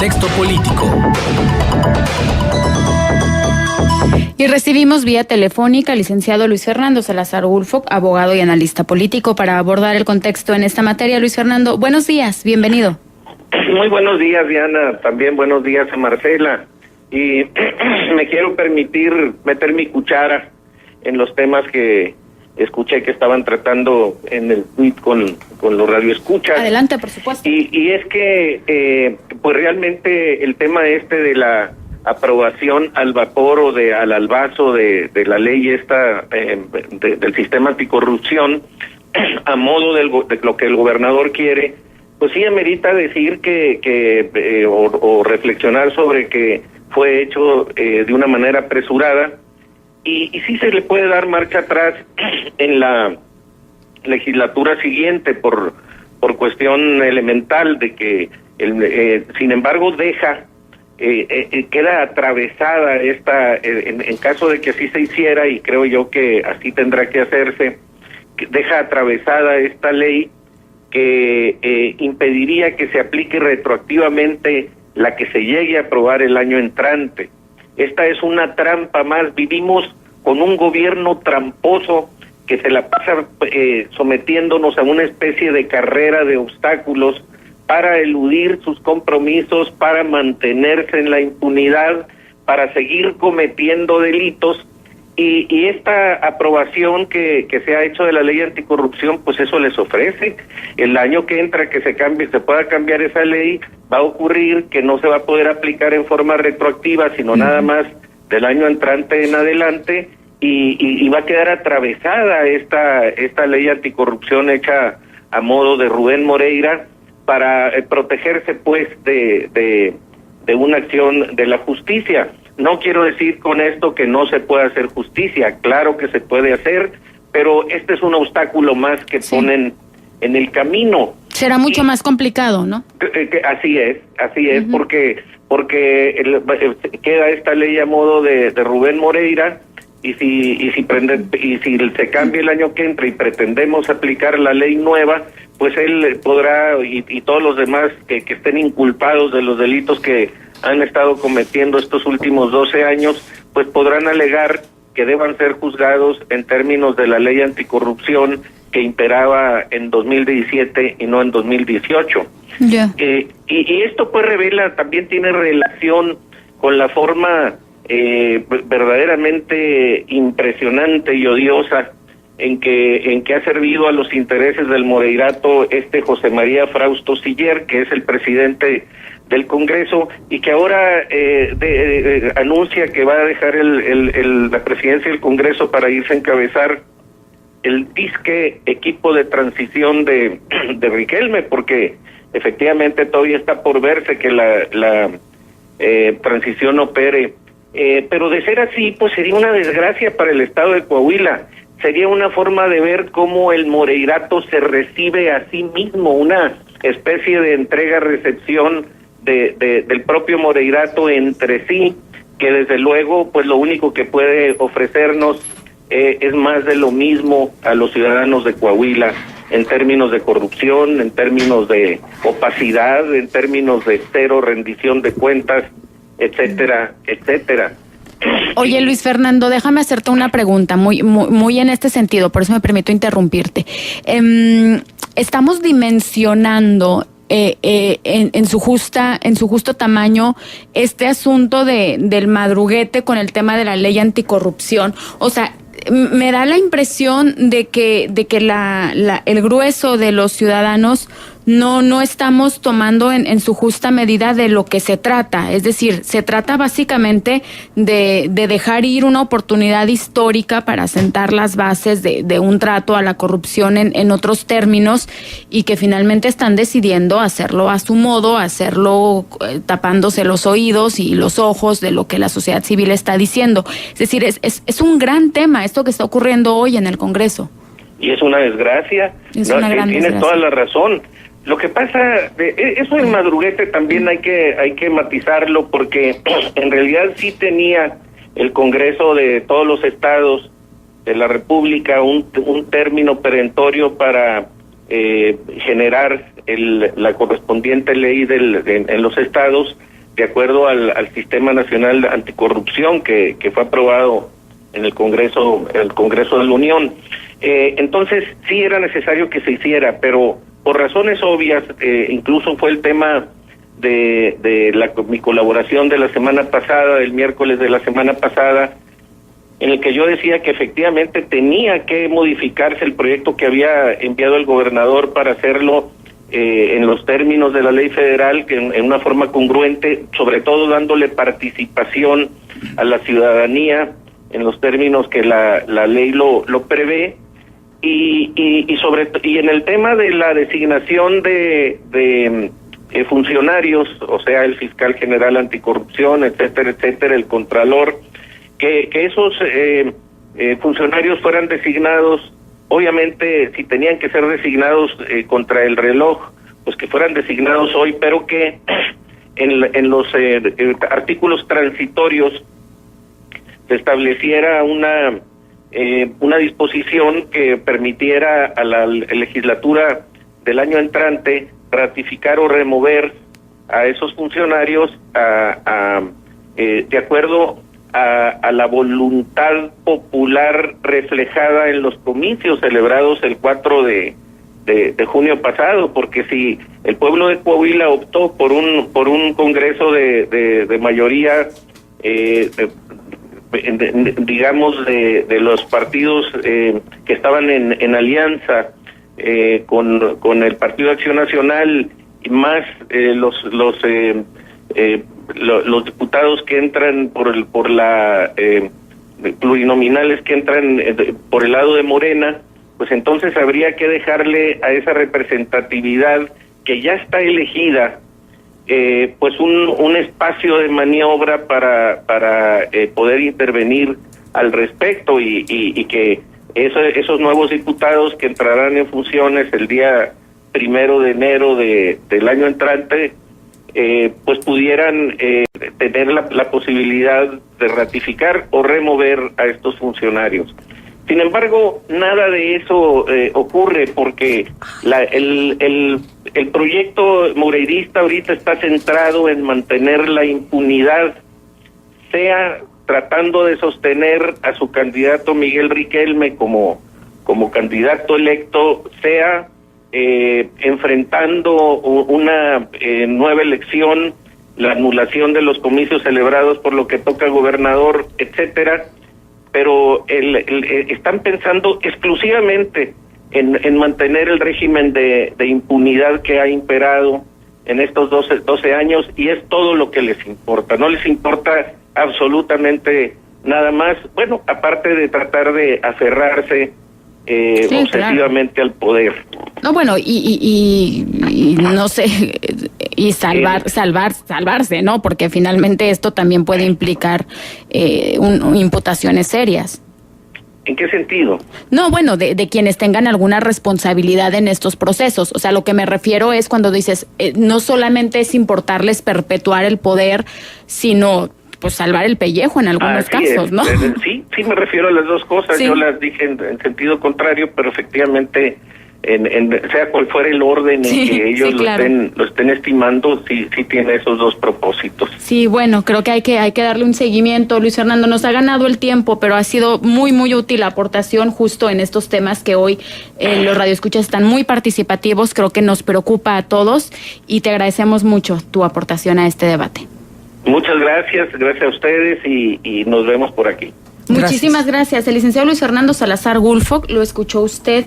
contexto político. Y recibimos vía telefónica al licenciado Luis Fernando Salazar Ulfo, abogado y analista político, para abordar el contexto en esta materia. Luis Fernando, buenos días, bienvenido. Muy buenos días, Diana, también buenos días a Marcela. Y me quiero permitir meter mi cuchara en los temas que escuché que estaban tratando en el tuit con los radioescuchas. Adelante, por supuesto. Y es que, pues realmente el tema de la aprobación al vapor o al albazo de la ley esta del sistema anticorrupción a modo de lo que el gobernador quiere, pues sí amerita decir o reflexionar sobre que fue hecho de una manera apresurada y sí se le puede dar marcha atrás en la legislatura siguiente por cuestión elemental de que sin embargo queda atravesada en caso de que así se hiciera, y creo yo que así tendrá que hacerse, deja atravesada esta ley que impediría que se aplique retroactivamente la que se llegue a aprobar el año entrante. Esta es una trampa más. Vivimos con un gobierno tramposo que se la pasa sometiéndonos a una especie de carrera de obstáculos para eludir sus compromisos, para mantenerse en la impunidad, para seguir cometiendo delitos, y esta aprobación que se ha hecho de la ley anticorrupción, pues eso les ofrece. El año que entra que se pueda cambiar esa ley, va a ocurrir que no se va a poder aplicar en forma retroactiva, sino nada más del año entrante en adelante, y va a quedar atravesada esta ley anticorrupción hecha a modo de Rubén Moreira, para protegerse pues de una acción de la justicia. No quiero decir con esto que no se pueda hacer justicia, claro que se puede hacer, pero este es un obstáculo más que ponen en el camino. Será mucho más complicado, ¿no? Así es, porque queda esta ley a modo de Rubén Moreira, y si se cambia el año que entra y pretendemos aplicar la ley nueva, pues él podrá, y todos los demás que estén inculpados de los delitos que han estado cometiendo estos últimos 12 años, pues podrán alegar que deban ser juzgados en términos de la ley anticorrupción que imperaba en 2017 y no en 2018. Yeah. Y esto pues también tiene relación con la forma verdaderamente impresionante y odiosa en que ha servido a los intereses del moreirato José María Frausto Siller, que es el presidente del Congreso, y que ahora anuncia que va a dejar la presidencia del Congreso para irse a encabezar el disque equipo de transición de Riquelme, porque efectivamente todavía está por verse que la transición opere. Pero de ser así, pues sería una desgracia para el estado de Coahuila. Sería una forma de ver cómo el moreirato se recibe a sí mismo, una especie de entrega-recepción del propio moreirato entre sí, que desde luego pues lo único que puede ofrecernos es más de lo mismo a los ciudadanos de Coahuila, en términos de corrupción, en términos de opacidad, en términos de cero rendición de cuentas, etcétera, etcétera. Oye, Luis Fernando, déjame hacerte una pregunta muy en este sentido, por eso me permito interrumpirte. Estamos dimensionando en su justo tamaño este asunto del madruguete con el tema de la ley anticorrupción. O sea, me da la impresión de que el grueso de los ciudadanos no estamos tomando en su justa medida de lo que se trata. Es decir, se trata básicamente de dejar ir una oportunidad histórica para sentar las bases de un trato a la corrupción en otros términos, y que finalmente están decidiendo hacerlo a su modo, hacerlo tapándose los oídos y los ojos de lo que la sociedad civil está diciendo. Es decir, es un gran tema esto que está ocurriendo hoy en el Congreso. Y es una desgracia. Tienes toda la razón. Lo que pasa, eso del madruguete también hay que matizarlo, porque en realidad sí tenía el Congreso de todos los estados de la República un término perentorio para generar la correspondiente ley en los estados de acuerdo al Sistema Nacional Anticorrupción que fue aprobado en el Congreso de la Unión. Entonces sí era necesario que se hiciera, pero por razones obvias, incluso fue el tema de mi colaboración de la semana pasada, el miércoles de la semana pasada, en el que yo decía que efectivamente tenía que modificarse el proyecto que había enviado el gobernador para hacerlo en los términos de la ley federal, que en una forma congruente, sobre todo dándole participación a la ciudadanía en los términos que la ley lo prevé, y en el tema de la designación de funcionarios, o sea, el fiscal general anticorrupción, etcétera, etcétera, el contralor, que esos funcionarios fueran designados, obviamente si tenían que ser designados contra el reloj, pues que fueran designados hoy, pero que en los artículos transitorios se estableciera una disposición que permitiera a la legislatura del año entrante ratificar o remover a esos funcionarios de acuerdo a la voluntad popular reflejada en los comicios celebrados el 4 de junio pasado, porque si el pueblo de Coahuila optó por un congreso de mayoría, digamos de los partidos que estaban en alianza con el Partido de Acción Nacional, y más los diputados que entran por la plurinominales que entran por el lado de Morena, pues entonces habría que dejarle a esa representatividad que ya está elegida, pues un espacio de maniobra para poder intervenir al respecto, y que esos nuevos diputados que entrarán en funciones el día 1 de enero del año entrante, pues pudieran tener la posibilidad de ratificar o remover a estos funcionarios. Sin embargo, nada de eso ocurre, porque el proyecto moreirista ahorita está centrado en mantener la impunidad, sea tratando de sostener a su candidato Miguel Riquelme como candidato electo, sea enfrentando una nueva elección, la anulación de los comicios celebrados por lo que toca gobernador, etcétera, pero están pensando exclusivamente en mantener el régimen de impunidad que ha imperado en estos 12 años, y es todo lo que les importa. No les importa absolutamente nada más, bueno, aparte de tratar de aferrarse obsesivamente, claro, al poder. No, bueno, y no sé, y salvarse, ¿no? Porque finalmente esto también puede implicar imputaciones serias. ¿En qué sentido? No, bueno, de quienes tengan alguna responsabilidad en estos procesos. O sea, lo que me refiero es cuando dices, no solamente es importarles perpetuar el poder, sino pues salvar el pellejo en algunos casos, ¿no? Sí, me refiero a las dos cosas. Sí. Yo las dije en sentido contrario, pero efectivamente, sea cual fuera el orden en que ellos claro, lo estén estimando, sí tiene esos dos propósitos. Sí, bueno, creo que hay que darle un seguimiento. Luis Fernando, nos ha ganado el tiempo, pero ha sido muy, muy útil la aportación justo en estos temas que hoy los radioescuchas están muy participativos. Creo que nos preocupa a todos y te agradecemos mucho tu aportación a este debate. Muchas gracias a ustedes y nos vemos por aquí. Muchísimas gracias. El licenciado Luis Fernando Salazar Gulfo, lo escuchó usted.